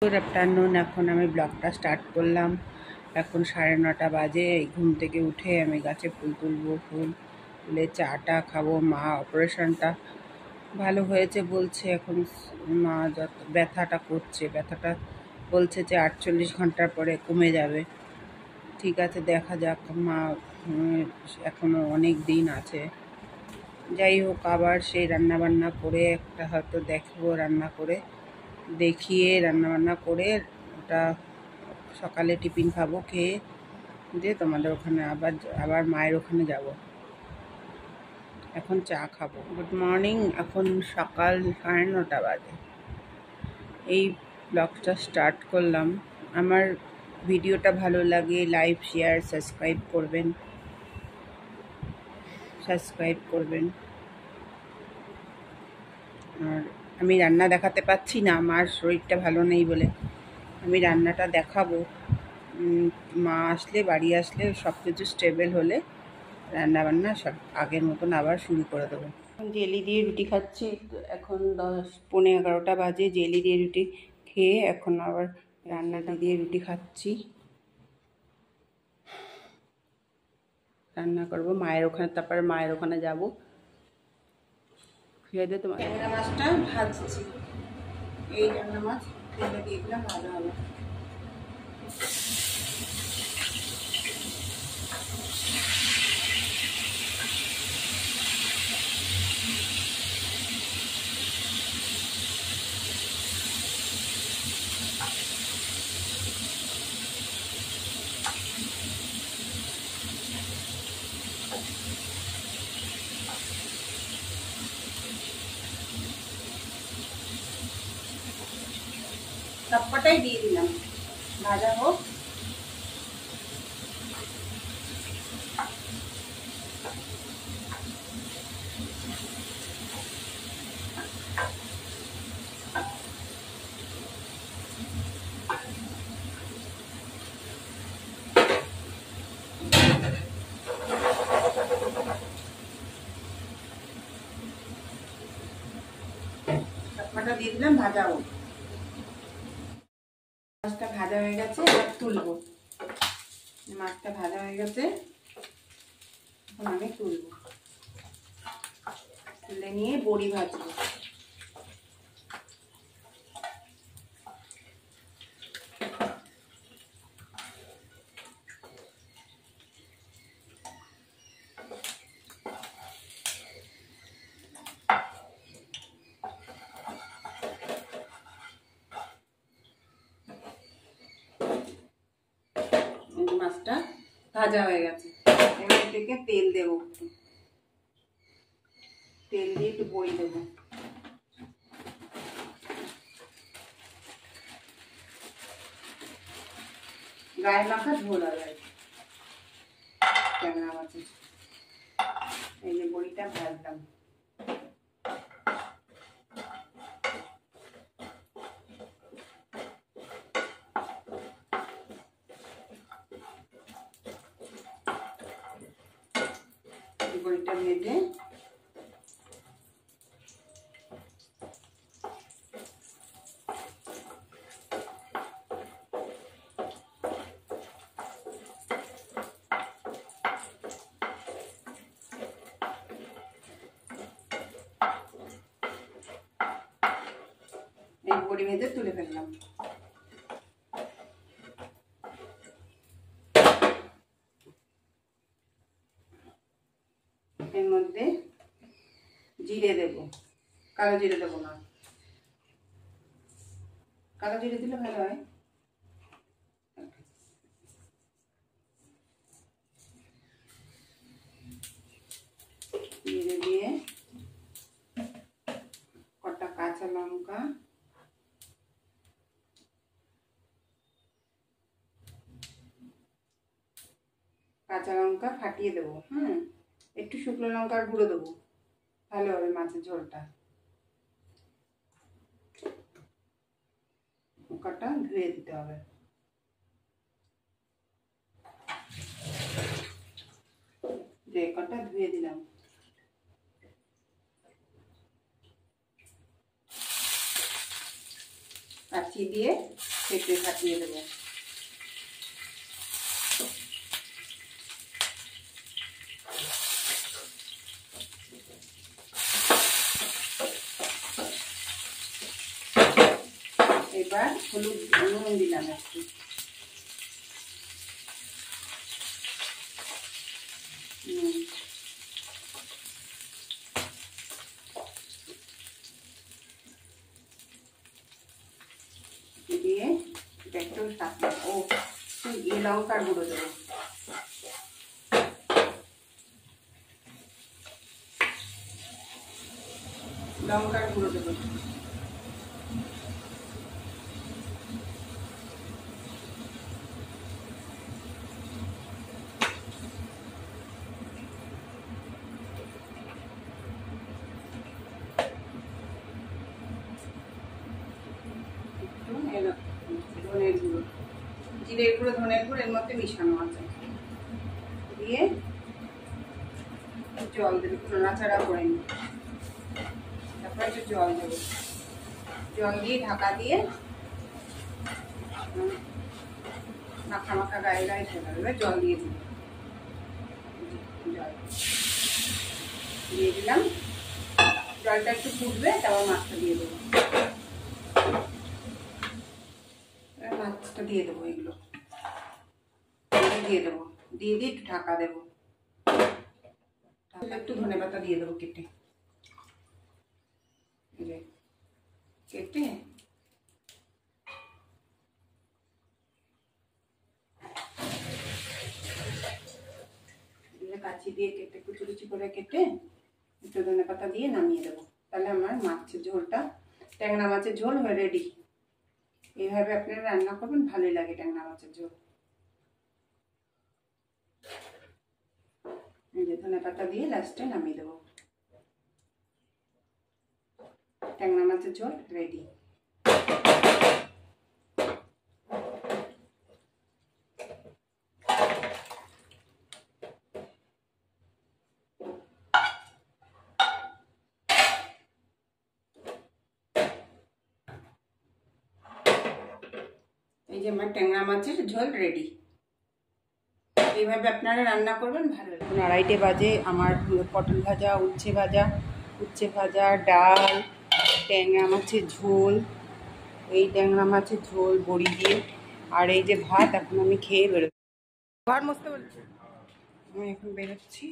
Good afternoon. এখন আমি ব্লগটা স্টার্ট করলাম। এখন 9:30 বাজে। ঘুম থেকে উঠে আমি গাছে ফুল তুলবো, ফুল তুলে চাটা খাবো। মা অপারেশনটা ভালো হয়েছে বলছে। এখন মা যত ব্যথাটা করছে, ব্যথাটা বলছে যে 48 ঘন্টার পরে কমে যাবে। ঠিক আছে, দেখা যাক। মা এখনো অনেক দিন আছে। যাই হোক, আবার সেই রান্নাবান্না করে একটা হয়তো দেখবো, রান্না করে দেখিয়ে রান্নাবান্না করে ওটা সকালে টিফিন খাবো, খেয়ে দিয়ে তোমাদের ওখানে আবার মায়ের ওখানে যাব। এখন চা খাবো। Good morning. এখন সকাল 9:30 বাজে। এই ব্লগটা স্টার্ট করলাম। আমার ভিডিওটা ভালো লাগে লাইক, শেয়ার, সাবস্ক্রাইব করবেন। আর আমি রান্না দেখাতে পাচ্ছি না, মার শরীরটা ভালো নেই বলে। আমি রান্নাটা দেখাবো। মা আসলে, বাড়ি আসলে সব কিছু স্টেবল হলে রান্নাবান্না সব আগের মতন আবার শুরু করে দেবো। এখন জেলি দিয়ে রুটি খাচ্ছি। এখন 10-11 বাজে। জেলি দিয়ে রুটি খেয়ে এখন আবার রান্নাটা দিয়ে রুটি খাচ্ছি। রান্না করবো মায়ের ওখানে, তারপরে মায়ের ওখানে যাবো। খেয়ে দিয়ে তোমার ট্যাংরা মাছটা ভাজছি। এই ট্যাংরা মাছ তেলে দিয়ে দিলাম, ভালো হবে। সবকটাই দিয়ে দিলাম, ভাজা হোক। সবকটা দিয়ে দিলাম, ভাজা হোক। মাছটা ভাজা হয়ে গেছে, এবার তুলবো। মাছটা ভাজা হয়ে গেছে, এখন আমি তুলবো। তুলে নিয়ে বড়ি ভাজবো। মাছটা ভাজা হয়ে গেছে, এবার থেকে তেল দেবো। তেল দিয়ে একটু বড়ি দেবো। গায়ে মাখা ঝোল হবে ট্যাংরা মাছের। এই যে বড়িটা ভাজলাম। বড়িটা ভেজে এই বড়ি ভেজে তুলে ফেললাম। এর মধ্যে জিরে দেব, কালো জিরে দেবো না। কালো জিরে দিলে ভালো হয়। জিরে দিয়ে কটা কাঁচা লঙ্কা, ফাটিয়ে দেবো। একটু শুকনো লঙ্কার গুঁড়ো দেবো, ভালো হবে মাছের ঝোলটা। লঙ্কাটা ধুয়ে দিতে হবে। যে কটা ধুয়ে দিলাম। কাচি দিয়ে কেটে কাটিয়ে দেবো। এবার হলুদ নুন দিলাম একটু, দিয়ে এটা একটু সাথে লঙ্কার গুঁড়ো দেবো। লঙ্কার গুঁড়ো দেবো, ধনের গুঁড়ো, জিরের গুঁড়ো, ধনের গুঁড়ো এর মধ্যে মিশানো আছে। দিয়ে জল দেবো, একটু নাড়াচাড়া করে নিই, তারপর একটু জল দেবো। জল দিয়ে ঢাকা দিয়ে মাখা মাখা গায়ে গায়ে চলে যাবে। জল দিয়ে দিই, জল দিয়ে দিলাম। জলটা একটু ফুটবে, তারপর মাছটা দিয়ে দেবো। মাছটা দিয়ে দেবো, এগুলো দিয়ে দেবো, দিয়ে একটু ঢাকা দেবো। একটু ধনেপাতা দিয়ে দেবো কেটে কেটে কাচি দিয়ে কেটে কুচি কুচি করে কেটে একটু ধনেপাতা দিয়ে নামিয়ে দেবো। তাহলে আমার মাছের ঝোলটা, ট্যাংরা মাছের ঝোল হয়ে রেডি। এইভাবে আপনারা রান্না করবেন, ভালোই লাগে ট্যাংরা মাছের ঝোল। ধনেপাতা দিয়ে লাস্টে নামিয়ে দেবো। ট্যাংরা মাছের ঝোল রেডি। এই যে আমার ট্যাংরা মাছের ঝোল রেডি। এইভাবে আপনারা রান্না করবেন, ভালো লাগবে। 2:30 বাজে। আমার পটল ভাজা, উচ্ছে ভাজা, ডাল, ট্যাংরা মাছের ঝোল, এই ট্যাংরা মাছের ঝোল বড়ি দিয়ে, আর এই যে ভাত। এখন আমি খেয়ে বেরোচ্ছি, ঘর মুছতে বলছি, আমি এখন বেরোচ্ছি।